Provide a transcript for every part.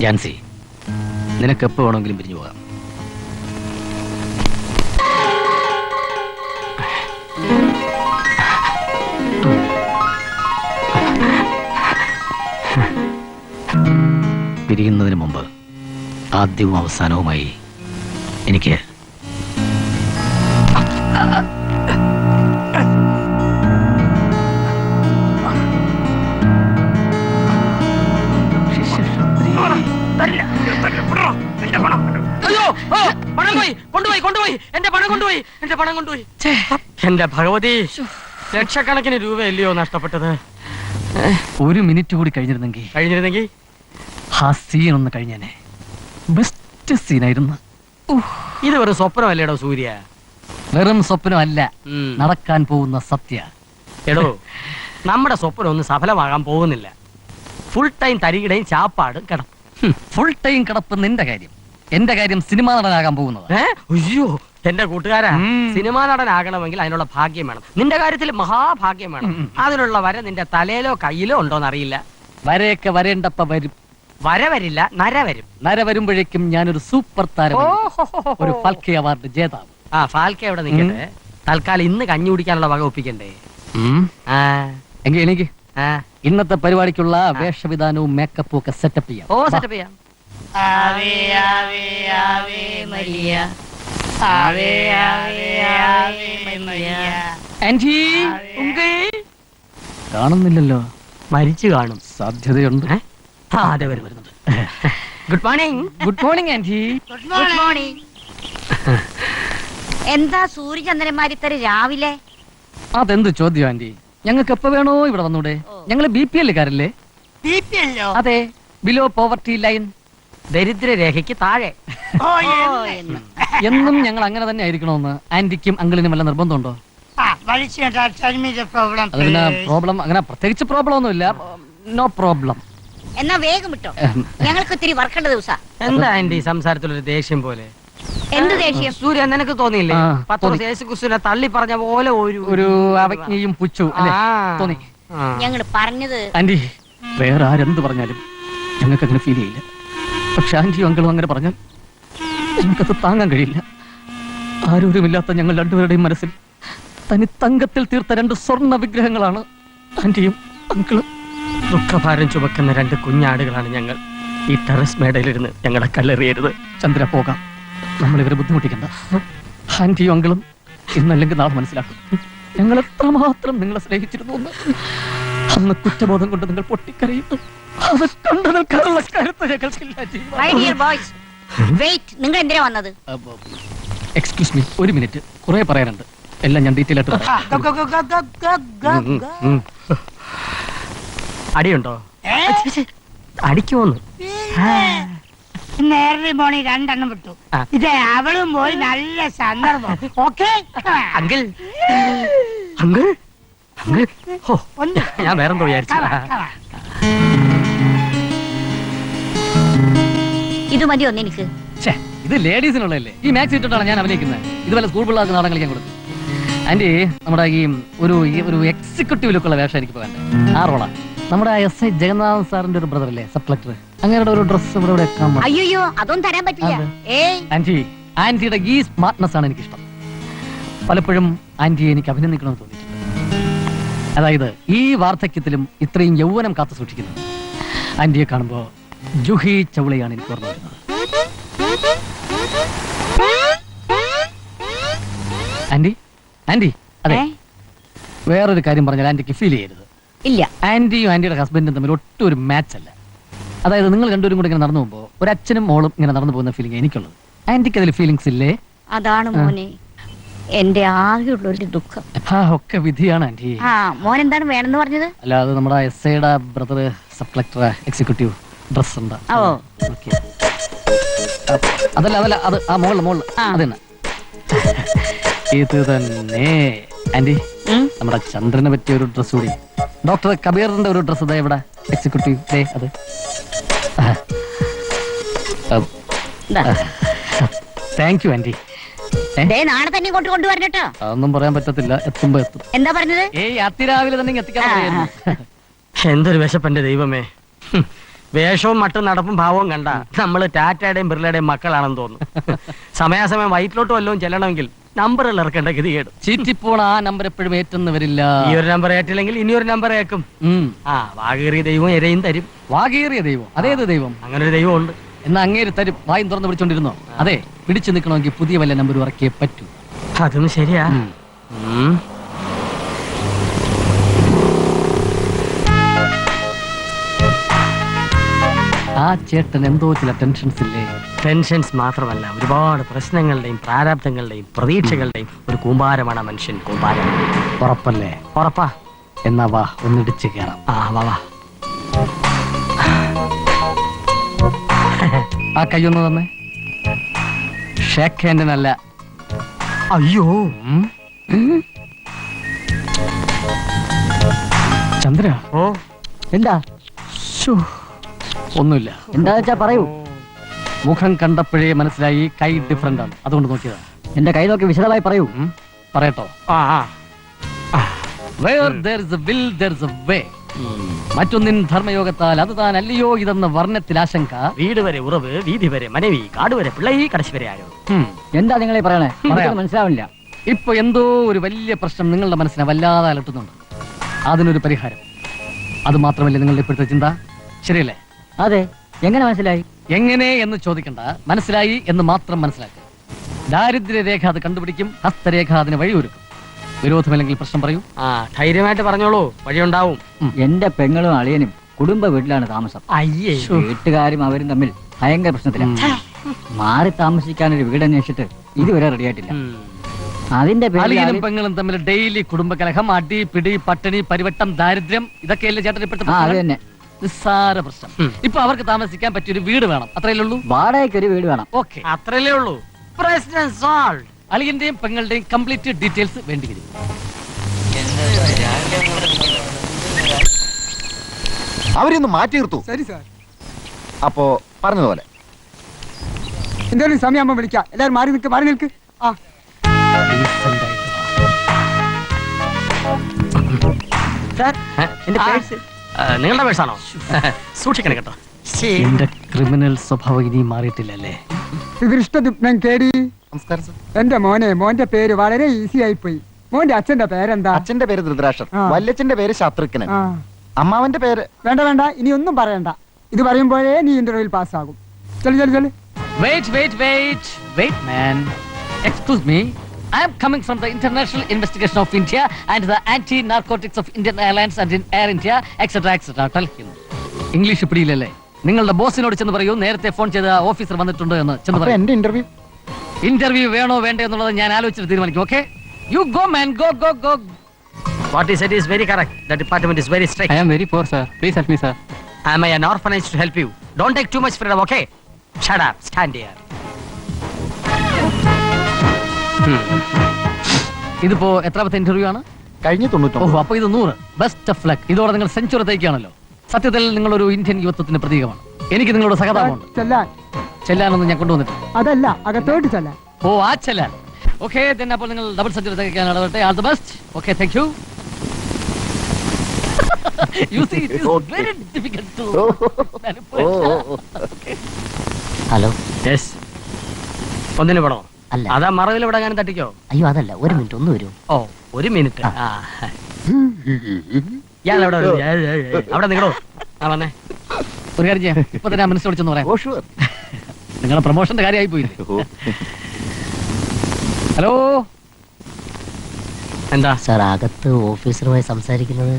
ജാൻസി, നിനക്ക് എപ്പോ വേണമെങ്കിലും പിരിഞ്ഞു പോകാം. പിരിയുന്നതിന് മുമ്പ് ആദ്യവും അവസാനവുമായി എനിക്ക് എന്റെ ഭഗവതി, ലക്ഷക്കണക്കിന് രൂപയല്ലയോ നഷ്ടപ്പെട്ടത്. ഒരു മിനിറ്റ് കൂടി കഴിഞ്ഞിരുന്നെങ്കിൽ ആ സീൻ ഒന്ന് കഴിഞ്ഞേനെ. ബെസ്റ്റ് സീനായിരുന്നു. ഇത് വെറും സ്വപ്നമല്ലേടോ സൂര്യ? വെറും സ്വപ്നമല്ല, നടക്കാൻ പോകുന്ന സത്യ. എടോ, നമ്മുടെ സ്വപ്നം ഒന്നും സഫലമാകാൻ പോകുന്നില്ല. ഫുൾ ടൈം തരികിടയും ചാപ്പാടും കിടപ്പ്. ഫുൾ ടൈം കിടപ്പ് നിന്റെ കാര്യം. എന്റെ കാര്യം സിനിമാ നടനാകാൻ പോകുന്നത്. അയ്യോ എന്റെ കൂട്ടുകാരാ, സിനിമാ നടനാകണമെങ്കിൽ അതിനുള്ള ഭാഗ്യം വേണം. നിന്റെ കാര്യത്തിൽ മഹാഭാഗ്യം വേണം. അതിനുള്ള വര നിന്റെ തലയിലോ കയ്യിലോ ഉണ്ടോന്ന് അറിയില്ല. വരയൊക്കെ വരേണ്ടപ്പ വരും. വര വരില്ല, നര വരും. നര വരുമ്പോഴേക്കും ഞാനൊരു സൂപ്പർ താരം, ഒരു ഫാൽക്കെ അവാർഡ് ജേതാവ്. ആ ഫാൽക്കെ അവിടെ നിൽക്കട്ടെ. തൽക്കാലം ഇന്ന് കഞ്ഞി കുടിക്കാനുള്ള വക ഒപ്പിക്കണ്ടേ? എങ്കിൽ എനിക്ക് ഇന്നത്തെ പരിപാടിക്കുള്ള വേഷവിധാനവും മേക്കപ്പും ഒക്കെ സെറ്റപ്പ് ചെയ്യാം. ഓ സെറ്റപ്പ് ചെയ്യാം. കാണുന്നില്ലല്ലോ. മരിച്ചു കാണും, സാധ്യതയുണ്ട്. വരുന്നുണ്ട്. Good morning. Good morning anti. Good morning. എന്താ സൂര്യചന്ദ്രന്മാരിത്തര് രാവിലെ? അതെന്ത് ചോദ്യം ആന്റി? ഞങ്ങൾക്ക് എപ്പോ വേണോ ഇവിടെ വന്നൂടെ? ഞങ്ങള് BPL കാരല്ലേ? അതെ, ബിലോ പോവർട്ടി ലൈൻ, ദരിദ്ര രേഖയ്ക്ക് താഴെ. എന്നും ഞങ്ങൾ അങ്ങനെ തന്നെ ആയിരിക്കണമെന്ന് ആന്റിക്കും അങ്കിളിനും വല്ല നിർബന്ധമുണ്ടോ? അതിന് പ്രോബ്ലം അങ്ങനെ പ്രത്യേകിച്ച് പ്രോബ്ലം ഒന്നുമില്ല. No problem. എന്നാ വേഗം വിട്ടോ, ഞങ്ങൾക്ക് ഇത്തിരി വർക്കേണ്ട ദിവസം. എന്താ ആന്റി സംസാരത്തിലൊരു ദേഷ്യം പോലെ? എന്ത് ദേഷ്യം? സൂര്യ, നിനക്ക് തോന്നിയില്ലേ യേശുക്രിസ്തുവിനെ തള്ളി പറഞ്ഞ പോലെ ഒരു അവജ്ഞയും പുച്ഛവും തോന്നി? ഞങ്ങൾ പറഞ്ഞത് ആന്റി, വേറെ ആരെന്ത് പറഞ്ഞാലും ഞങ്ങൾക്ക് അങ്ങനെ ഫീൽ ചെയ്യില്ല. പക്ഷെ ആന്റിയും അങ്കിളും അങ്ങനെ പറഞ്ഞാൽ ഞങ്ങൾക്കത് താങ്ങാൻ കഴിയില്ല. ആരോരുമില്ലാത്ത ഞങ്ങൾ രണ്ടുപേരുടെയും മനസ്സിൽ തനി തങ്കത്തിൽ തീർത്ത രണ്ട് സ്വർണ്ണ വിഗ്രഹങ്ങളാണ് ആന്റിയും അങ്കിളും. ദുഃഖഭാരം ചുമക്കുന്ന രണ്ട് കുഞ്ഞാടുകളാണ് ഞങ്ങൾ. ഈ ടെറസ് മേടയിലിരുന്ന് ഞങ്ങളെ കല്ലെറിയരുത്. ചന്ദ്ര, പോകാം. നമ്മളിവരെ ബുദ്ധിമുട്ടിക്കണ്ട. ആന്റിയും അങ്കിളും ഇന്നല്ലെങ്കിൽ നാളെ മനസ്സിലാക്കും ഞങ്ങൾ എത്രമാത്രം നിങ്ങളെ സ്നേഹിച്ചിരുന്നു എന്ന്. അന്ന് കുറ്റബോധം കൊണ്ട് നിങ്ങൾ പൊട്ടിക്കരയുന്നു. അത് കണ്ടു നിൽക്കാനുള്ള കരുത്ത് ഞങ്ങൾക്കില്ല. നിങ്ങൾ എന്തിനാ വന്നത്? എക്സ്ക്യൂസ് മീ, ഒരു മിനിറ്റ്. കുറെ പറയാനുണ്ട്. എല്ലാം ഞാൻ ഡീറ്റെയിൽ ആയിട്ട് അടിയുണ്ടോ? അടിക്കുമോന്ന്? നേരെ പോണി രണ്ടെണ്ണം വിട്ടു. ഇത് അവളും പോയി നല്ല സന്ദർഭം. Okay uncle, uncle, uncle. ഞാൻ വേറെന്തോ വിചാരിച്ചു. ഇത് മതിയോ എനിക്ക്? ഇത് ലേഡീസിനുള്ളതല്ലേ? ഈ മാക്സ് ഇട്ടിട്ടാണ് ഞാൻ അഭിനയിക്കുന്നത്. ഇതുപോലെ സ്കൂൾ പിള്ളേർക്ക് നാടകം കളിക്കാൻ കൊടുത്തു. ആന്റി, നമ്മുടെ ഈ ഒരു എക്സിക്യൂട്ടീവ് ലുക്കുള്ള വേഷം എനിക്ക് വേണ്ടേ? ആ റോളാ. നമ്മുടെ SI ജഗന്നാഥൻ സാറിന്റെ ഒരു ബ്രദർ അല്ലേ, സബ് കളക്ടർ. അങ്ങനെയുള്ള ഒരു ഡ്രസ് ഇവിടെ അയ്യോ അതൊന്നും തരാൻ പറ്റില്ല. ആന്റിയുടെ ഈ സ്മാർട്ട്നെസ് ആണ് എനിക്കിഷ്ടം. പലപ്പോഴും ആന്റിയെ എനിക്ക് അഭിനന്ദിക്കണമെന്ന് തോന്നിയിട്ടുണ്ട്. അതായത് ഈ വാർദ്ധക്യത്തിലും ഇത്രയും യൗവനം കാത്തു സൂക്ഷിക്കുന്നത്. ആന്റിയെ കാണുമ്പോ ജൂഹി ചൗളയാണ് എനിക്ക് ഓർമ്മ വരുന്നത്. ആന്റി, ആന്റി, അതെ, വേറൊരു കാര്യം പറഞ്ഞാൽ ആന്റിക്ക് ഫീൽ ചെയ്യരുത്. ഇല്ല, ആന്റിയും ആന്റിയുടെ ഹസ്ബൻഡും തമ്മിൽ ഒട്ടും ഒരു മാച്ച് അല്ല. അതായത് നിങ്ങൾ രണ്ടുപേരും കൂടെ ഇങ്ങനെ നടന്നു പോകുമ്പോൾ ഒരു അച്ഛനും മോളും ഇങ്ങനെ നടന്നു പോകുന്ന ഫീലിംഗ് എനിക്കുള്ളത്. ആന്റിക്ക് അതിൽ ഫീലിങ്സ് ഇല്ലേ? അതാണ് മോനെ എന്റെ ആകെയുള്ളൊരു ദുഃഖം. ഒക്കെ വിധിയാണ് ആന്റി. മോൻ എന്താണ് വേണമെന്ന് പറഞ്ഞത്? അല്ല, അത് നമ്മുടെ SIയുടെ brother sub collector executive dress ഉണ്ട്. അതല്ല അത് ആ മോളില് അതന്നെ. ഇത് തന്നെ ആന്റി, നമ്മുടെ ചന്ദ്രനെ പറ്റിയ ഒരു ഡ്രസ് കൂടി. ഡോക്ടർ കബീറിന്റെ ഒരു ഡ്രസ് ഇതാ ഇവിടെ എക്സിക്യൂട്ടീവ്. അത് താങ്ക് യു ആന്റി. നാളെ തന്നെ കൊണ്ടുവരണട്ടോ. അതൊന്നും പറയാൻ പറ്റത്തില്ല, എത്തുമ്പോ എത്തും. എന്താ പറഞ്ഞത്? അതിരാവിലെ തന്നെ എത്തിക്കാൻ. എന്തൊരു വിശപ്പന്റെ ദൈവമേ. വേഷവും മട്ടും നടപ്പും ഭാവവും കണ്ട നമ്മള് ടാറ്റയുടെയും ബിർലയുടെയും മക്കളാണെന്ന് തോന്നുന്നു. സമയാസമയം വയറ്റിലോട്ട് വല്ലതും ചെല്ലണമെങ്കിൽ നമ്പറുകൾ ഇറക്കേണ്ട ഗതികേട്. ചീറ്റിപ്പോണ ആ നമ്പർ എപ്പോഴും ഏറ്റെന്ന് വരില്ല. ഈ ഒരു നമ്പർ ഏറ്റില്ലെങ്കിൽ ഇനിയൊരു നമ്പർ ഏക്കും. വാകേറിയ ദൈവം ഇരയും തരും. വാകേറിയ ദൈവം? അതേത് ദൈവം? അങ്ങനെ ഒരു ദൈവം ഉണ്ട്. എന്നാ അങ്ങേര് തരും. വായും തുറന്ന് പിടിച്ചോണ്ടിരുന്നോ? അതെ, പിടിച്ചു നിൽക്കണമെങ്കിൽ പുതിയ വല്ല നമ്പർ ഇറക്കിയേ പറ്റൂ. അതും ശരിയാ. ആ ചേട്ടൻ എന്തോ ചില ടെൻഷൻസ് ഇല്ലേ? ടെൻഷൻസ് മാത്രമല്ല, ഒരുപാട് പ്രശ്നങ്ങളുടെയും പ്രാരാബ്ദങ്ങളുടെയും പ്രതീക്ഷകളുടെയും ഒരു കൂമ്പാരമാണ് ആ മനുഷ്യൻ. കൂമ്പാരം. ഉറപ്പല്ലേ? ഉറപ്പാ. എന്നാ വാ, ഒന്നിടിച്ച് കയറാം. വാ വാ. ആ കയ്യൊന്ന് തന്നെ. ഷേക്ക് ഹാൻഡിനല്ല. അയ്യോ. ചന്ദ്ര. ഓ എന്താ? ഒന്നുമില്ല. എന്താ വെച്ചാ പറയൂ. മുഖം കണ്ടപ്പോഴേ മനസ്സിലായി കൈ ഡിഫറെന്റ് ആണ്, അതുകൊണ്ട് നോക്കിയതാ. എന്റെ കൈ നോക്കി വിശദമായി പറയൂ. പറയട്ടോ? Where there is a will, there is a way. മറ്റൊന്നിൻ ധർമ്മയോഗത്താൽ അത് താൻ അല്ലയോ ഇതെന്ന വർണ്ണത്തിൽ ആശങ്ക. വീട് വരെ ഉറവ്, വീതി വരെ മനവി, കാട് വരെ പിള്ളൈ, കടശി വരെ ആരോ. എന്താ നിങ്ങളെ പറയണേ? മനസ്സിലാവില്ല. ഇപ്പൊ എന്തോ ഒരു വലിയ പ്രശ്നം നിങ്ങളുടെ മനസ്സിനെ വല്ലാതെ അലട്ടുന്നുണ്ട്. അതിനൊരു പരിഹാരം. അത് മാത്രമല്ലേ നിങ്ങളുടെ ഇപ്പോഴത്തെ ചിന്ത? ശരിയല്ലേ? അതെ. എങ്ങനെ മനസ്സിലായി? എങ്ങനെ എന്ന് ചോദിക്കണ്ട, മനസ്സിലായി എന്ന് മാത്രം മനസ്സിലാക്കുക. ദാരിദ്ര്യരേഖ അത് കണ്ടുപിടിക്കും, ഹസ്തരേഖ അതിന് വഴിയൊരുക്കും. വിരോധമില്ലെങ്കിൽ പ്രശ്നം പറയൂ. ധൈര്യമായിട്ട് പറഞ്ഞോളൂ, വഴിയുണ്ടാവും. എന്റെ പെങ്ങളും അളിയനും കുടുംബ വീട്ടിലാണ് താമസം. അയ്യേ. വീട്ടുകാരും അവരും തമ്മിൽ ഭയങ്കര പ്രശ്നത്തിലാണ്. മാറി താമസിക്കാൻ ഒരു വീട് അന്വേഷിച്ചിട്ട് ഇതുവരെ റെഡിയായിട്ടില്ല. അതിന്റെ അളിയനും പെങ്ങളും തമ്മിൽ ഡെയിലി കുടുംബകലഹം, അടി, പിടി, പട്ടിണി, പരിവട്ടം, ദാരിദ്ര്യം, ഇതൊക്കെയല്ലേ ചേട്ടൻ ഇപ്പോഴത്തെ തന്നെ നിസ്സാര പ്രശ്നം. ഇപ്പൊ അവർക്ക് താമസിക്കാൻ പറ്റിയൊരു വീട് വേണം, അത്രയല്ലേ ഉള്ളൂ. വാടകയ്ക്ക് ഒരു വീട് വേണം. ഓക്കെ, അത്രയല്ലേ ഉള്ളൂ. പ്രശ്നം സോൾവ്. അളിയന്റെയും പെങ്ങളുടെയും കംപ്ലീറ്റ് ഡീറ്റെയിൽസ് വേണ്ടി വരും. അവരെയൊന്ന് മാറ്റി നിർത്തൂ. ശരി സാർ. അപ്പോ പറഞ്ഞതുപോലെ എന്തായാലും സമയമാകുമ്പോ വിളിക്കാം. എല്ലാവരും മാറി നിൽക്ക്, മാറി നിൽക്ക്. നിങ്ങളുടെ പേഴ്സാണോ? സൂക്ഷിക്കണം കേട്ടോ. എന്റെ ക്രിമിനൽ സ്വഭാവം ഇനി മാറിയിട്ടില്ലല്ലേ? ശ്രീകൃഷ്ണദിപ്നം കേടി. നമസ്കാരം സർ. എന്റെ മോന്റെ പേര് വളരെ ഈസി ആയി പോയി. മോന്റെ അച്ഛന്റെ പേരെന്താ? അച്ഛന്റെ പേര് ധൃതരാഷ്ട്രൻ, വല്യച്ഛന്റെ പേര് ശത്രുഘ്നൻ, അമ്മാവന്റെ പേര് വേണ്ട ഇനി ഒന്നും പറയണ്ട. ഇത് പറയുമ്പോഴേ നീ ഇന്റർവ്യൂവിൽ പാസ്സാകും. ചെല്ലു. Wait, man. Excuse me. I am coming from the International Investigation of India and the Anti-Narcotics of Indian Airlines and in Air India, etc. Tell him. English പിടിയില്ലല്ലേ? നിങ്ങളുടെ ബോസിനോട് ചെന്ന് പറയൂ, നേരത്തെ ഫോൺ ചെയ്ത ഓഫീസർ വന്നിട്ടുണ്ട് എന്ന് ചെന്ന് പറയൂ. എന്റെ ഇന്റർവ്യൂ വേണോ വേണ്ടേ എന്നുള്ളത് ഞാൻ ആലോചിച്ചിട്ട് തീരുമാനിക്കും. Okay, you go man, go. What he said is very correct. The department is very strict. I am very poor, sir. Please help me, sir. Am I an orphanage to help you? Don't take too much freedom, okay? Shut up. Stand here. ഇതിപ്പോ എത്രാമത്തെ interview ആണ്? കഴിഞ്ഞ 99. ഓഹോ, അപ്പൊ ഇത് 100. Best of luck. ഇതോടെ നിങ്ങൾ century തയ്ക്കുകയാണല്ലോ. സത്യത്തിൽ നിങ്ങളൊരു ഇന്ത്യൻ യുവത്വത്തിന്റെ പ്രതീകമാണ്. എനിക്ക് നിങ്ങളോട് സഹതാപമുണ്ട്. ചെല്ലാനൊന്നും ഞാൻ കൊണ്ടുവന്നിട്ടില്ല. അതല്ല, അകത്തോട്ട് ചെല്ലാൻ. ഓ, ആ ചെല്ലാൻ. ഓക്കെ, അപ്പോൾ നിങ്ങൾ ഡബിൾ സെഞ്ചുറി തയ്ക്കാൻ ഇടപെട്ടെ. All the best. Okay, thank you. You see, it is very difficult to manipulate. Hello. Yes. ഒന്നിന് പണോ? അല്ല. അതാ മറവിൽ ഇവിടെ അങ്ങനെ തട്ടിക്കോ? അയ്യോ അതല്ല, ഒരു മിനിറ്റ് ഒന്ന് വരൂ. ഓ, ഒരു മിനിറ്റ്. ഇയാൾ എവിടെ? അവിടെ നിങ്ങളോ? വന്നേ. ഒരു കാര്യം ചെയ്യാം, ഇപ്പൊ തന്നെ മിനിസ്റ്റർ വിളിച്ചെന്ന് പറയാം. നിങ്ങളുടെ പ്രൊമോഷന്റെ കാര്യമായി പോയില്ലേ? ഹലോ. എന്താ സാർ, അകത്ത് ഓഫീസറുമായി സംസാരിക്കുന്നത്?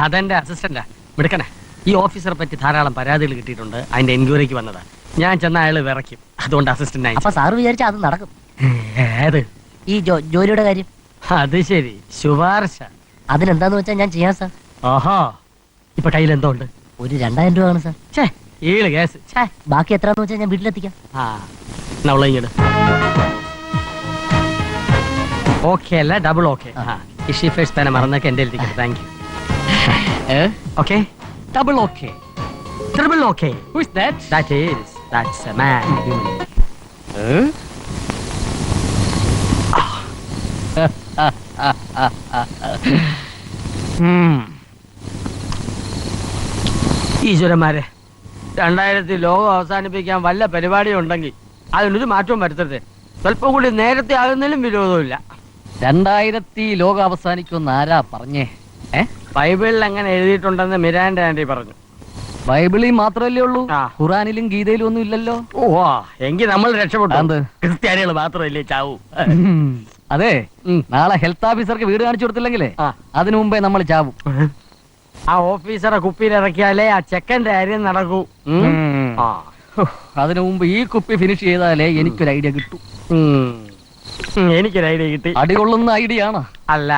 അതെന്റെ അസിസ്റ്റന്റാ, മിടുക്കനെ. ഈ ഓഫീസറെ പറ്റി ധാരാളം പരാതികൾ കിട്ടിയിട്ടുണ്ട്. അതിന്റെ എൻക്വയറിക്ക് വന്നതാ. ഞാൻ ചെന്ന അയാള് വിറയ്ക്കും, അതുകൊണ്ട് അസിസ്റ്റന്റ് ആയി. അപ്പൊ സാർ വിചാരിച്ചാ അത് നടക്കും? ഏത്? ഈ ജോലിയുടെ കാര്യം? അത് ശരി, ശുപാർശ. അതിനെന്താന്ന് വെച്ചാൽ ഞാൻ ചെയ്യാം സാർ. ഓഹോ, ഇപ്പൊ കയ്യിൽ എന്തോ ഉണ്ട്? ഒരു 2000 രൂപ ആണ് സാർ. കേസ്. ബാക്കി എത്രയാന്ന് വെച്ചാൽ ഞാൻ വീട്ടിലെത്തിക്കാം. ഇങ്ങോട്ട്. ഓക്കെ അല്ല, ഡബിൾ ഓക്കെ. ഇഷി ഫേസ് പേന മറന്നൊക്കെ എന്റെ എഴുതിക്കട്ടെ. Thank you. Okay, double okay, triple okay. Who is that? That's a man. ഈശ്വരന്മാരെ 2000 ലോകം അവസാനിപ്പിക്കാൻ വല്ല പരിപാടിയും ഉണ്ടെങ്കിൽ അതിനൊരു മാറ്റവും വരുത്തരുത്. സ്വല്പം കൂടി നേരത്തെ ആകുന്നതിലും വിരോധമില്ല. 2000 ലോകം അവസാനിക്കുമെന്ന് ആരാ പറഞ്ഞേ? ബൈബിളിൽ അങ്ങനെ എഴുതിയിട്ടുണ്ടെന്ന് മിരാൻഡ ആന്റി പറഞ്ഞു. ബൈബിളിൽ മാത്രമല്ലേ ഉള്ളൂ, ആ. ഖുറാനിലും ഗീതയിലും ഒന്നും ഇല്ലല്ലോ. ഓ എങ്കിൽ നമ്മൾ രക്ഷപ്പെട്ടു. എന്ത്? ക്രിസ്ത്യാനികൾ മാത്രമല്ലേ ചാവൂ. അതെ, നാളെ ഹെൽത്ത് ഓഫീസർക്ക് വീട് കാണിച്ചു കൊടുത്തില്ലെങ്കിലേ ആ. അതിനു മുമ്പേ നമ്മൾ ചാവും. ആ ഓഫീസറെ കുപ്പിയിൽ ഇറക്കിയാലേ ആ ചെക്കന്റെ കാര്യം നടക്കൂ. ആ. അതിനു മുമ്പ് ഈ കുപ്പി ഫിനിഷ് ചെയ്താലേ എനിക്കൊരു ഐഡിയ കിട്ടൂ. എനിക്കൊരു ഐഡിയ കിട്ടി. അടികൊള്ളുന്ന ഐഡിയ ആണ്. അല്ല,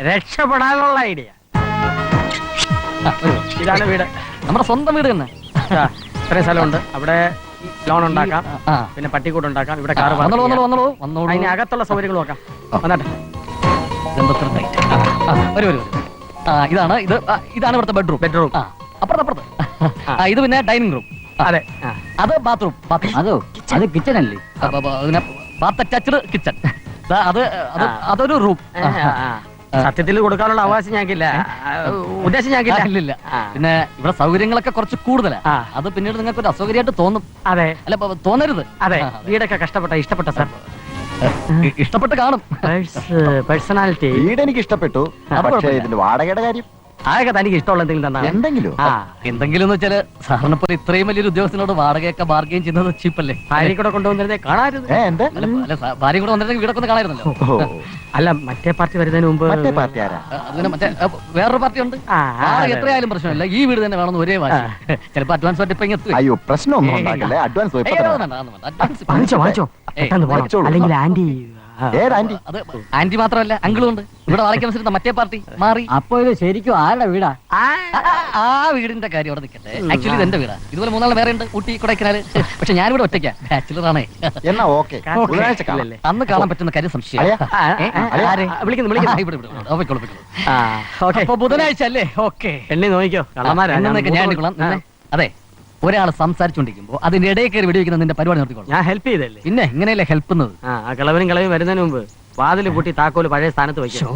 രക്ഷപ്പെടാനുള്ള ഐഡിയ. ഇതാണ് വീട്, നമ്മുടെ സ്വന്തം വീട് തന്നെ. ഇത്രയും സ്ഥലമുണ്ട്. അവിടെ ലോൺ ഉണ്ടാക്കാം, ആ. പിന്നെ പട്ടിക്കൂട്ട് ഉണ്ടാക്കാം, ഇവിടെ കാർ വന്നോളൂ വന്നോളൂ വന്നോളൂ വന്നോളൂ. അതിന് അകത്തുള്ള സൗകര്യങ്ങൾ നോക്കാം. വന്നാട്ടെ. ഇതെന്തത്ര tight? വരൂ വരൂ വരൂ. ഇതാണ് ഇവിടുത്തെ ബെഡ്റൂം. ബെഡ്റൂം. അപ്പുറത്ത് ഇത് പിന്നെ ഡൈനിങ് റൂം. അതെ. അത് ബാത്റൂം. അതോ അത് കിച്ചൺ അല്ലേ? Bath attached kitchen. അതൊരു റൂം. സത്യത്തിൽ കൊടുക്കാനുള്ള അവകാശം ഞങ്ങൾക്കില്ല, ഉദ്ദേശം ഞങ്ങൾക്കില്ല. ഇല്ലില്ല. പിന്നെ ഇവിടെ സൗകര്യങ്ങളൊക്കെ കുറച്ച് കൂടുതലാ. ആ. അത് പിന്നീട് നിങ്ങൾക്ക് ഒരു അസൗകര്യമായിട്ട് തോന്നും. അതെ അല്ല തോന്നരുത്. അതെ, വീടൊക്കെ ഇഷ്ടപ്പെട്ട സാർ. ഇഷ്ടപ്പെട്ട് കാണും. പേഴ്സണാലിറ്റി വീട് എനിക്ക് ഇഷ്ടപ്പെട്ടു. അത് പക്ഷേ കുഴപ്പമില്ല. ഇതിന്റെ വാടകയുടെ കാര്യം അതൊക്കെ തനിക്ക് ഇഷ്ടമുള്ള എന്തെങ്കിലും തന്നെ. എന്തെങ്കിലും ആ എന്തെങ്കിലും എന്ന് വെച്ചാല് സാറിനെ പോലെ ഇത്രയും വലിയൊരു ഉദ്യോഗസ്ഥനോട് വാടകയൊക്കെ ബാർഗെയിൻ ചെയ്യുന്നത് ചീപ്പല്ലേ? ഭാര്യ കൂടെ കൊണ്ടുവന്നിരുന്നേ കാണാരുത്. എന്ത്? ഭാര്യ കൂടെ വന്നിട്ടുണ്ടെങ്കിൽ വീടൊക്കെ ഒന്ന് കാണായിരുന്നല്ലോ. ഓ, അല്ല, മറ്റേ പാർട്ടി വരുന്നതിന് മുമ്പ് മറ്റേ പാർട്ടി ആരാ? അതിന് മറ്റേ വേറൊരു പാർട്ടി ഉണ്ട്. ആ, വാടക എത്രയായാലും പ്രശ്നമില്ല, ഈ വീട് തന്നെ വേണമെന്ന് ഒരേ വാശി. ചിലപ്പോ അഡ്വാൻസ് ആയിട്ട് ഇപ്പൊ ഇങ്ങ് എത്തുവേ. അയ്യോ, പ്രശ്നമൊന്നും ഉണ്ടാക്കല്ലേ. അഡ്വാൻസ് ഏയ്, അതൊന്നും വേണ്ട, അതൊന്നും വേണ്ട. അഡ്വാൻസ് ഇപ്പൊ വാങ്ങിച്ചോ ഏയ്, പെട്ടെന്ന് പോണം. വെച്ചോളൂ. അല്ലെങ്കിൽ ആന്റി ഏത് ആന്റി? അത് ആന്റി മാത്രമല്ല അങ്കിളും ഉണ്ട്. ഇവിടെ വാടക അനുസരിച്ച് മറ്റേ പാർട്ടി മാറി. അപ്പൊ ഇത് ശരിക്കും ആരുടെ വീടാ? ആ വീടിന്റെ കാര്യം അവിടെ നിൽക്കട്ടെ. ആക്ച്വലി ഇത് എന്റെ വീടാ. ഇതുപോലെ 3 വേറെ ഉണ്ട്, ഊട്ടി കൊടൈക്കനാല്. പക്ഷെ ഞാനിവിടെ ഒറ്റയ്ക്കാ, ബാച്ചിലറാണേ. എന്നാ ഓക്കെ, ബുധനാഴ്ച കാണാം. അന്ന് കാണാൻ പറ്റുന്ന കാര്യം സംശയം. അളിയാ, വിളിക്കുന്നു. അപ്പൊ ബുധനാഴ്ച അല്ലേ? ഓക്കെ. എണ്ണി നോക്കിക്കോ, കള്ളന്മാരാ. ഞാൻ എടുക്കണം. അതെ, ഒരാൾ സംസാരിച്ചോണ്ടിരിക്കുമ്പോ അതിന്റെ ഇടയിൽ കയറി വെടിവെക്കുന്ന നിന്റെ പരിപാടി നിർത്തിക്കോളാം. ഞാൻ ഹെൽപ്പ് ചെയ്തല്ലേ. പിന്നെ ഇങ്ങനെയല്ലേ ഹെൽപ്പ്? ആ കിളവനും വരുന്നതിന് മുമ്പ് വാതിൽ പൂട്ടി താക്കോല് പഴയ സ്ഥാനത്ത് വയ്ക്കും.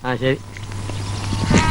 ആ ശരി.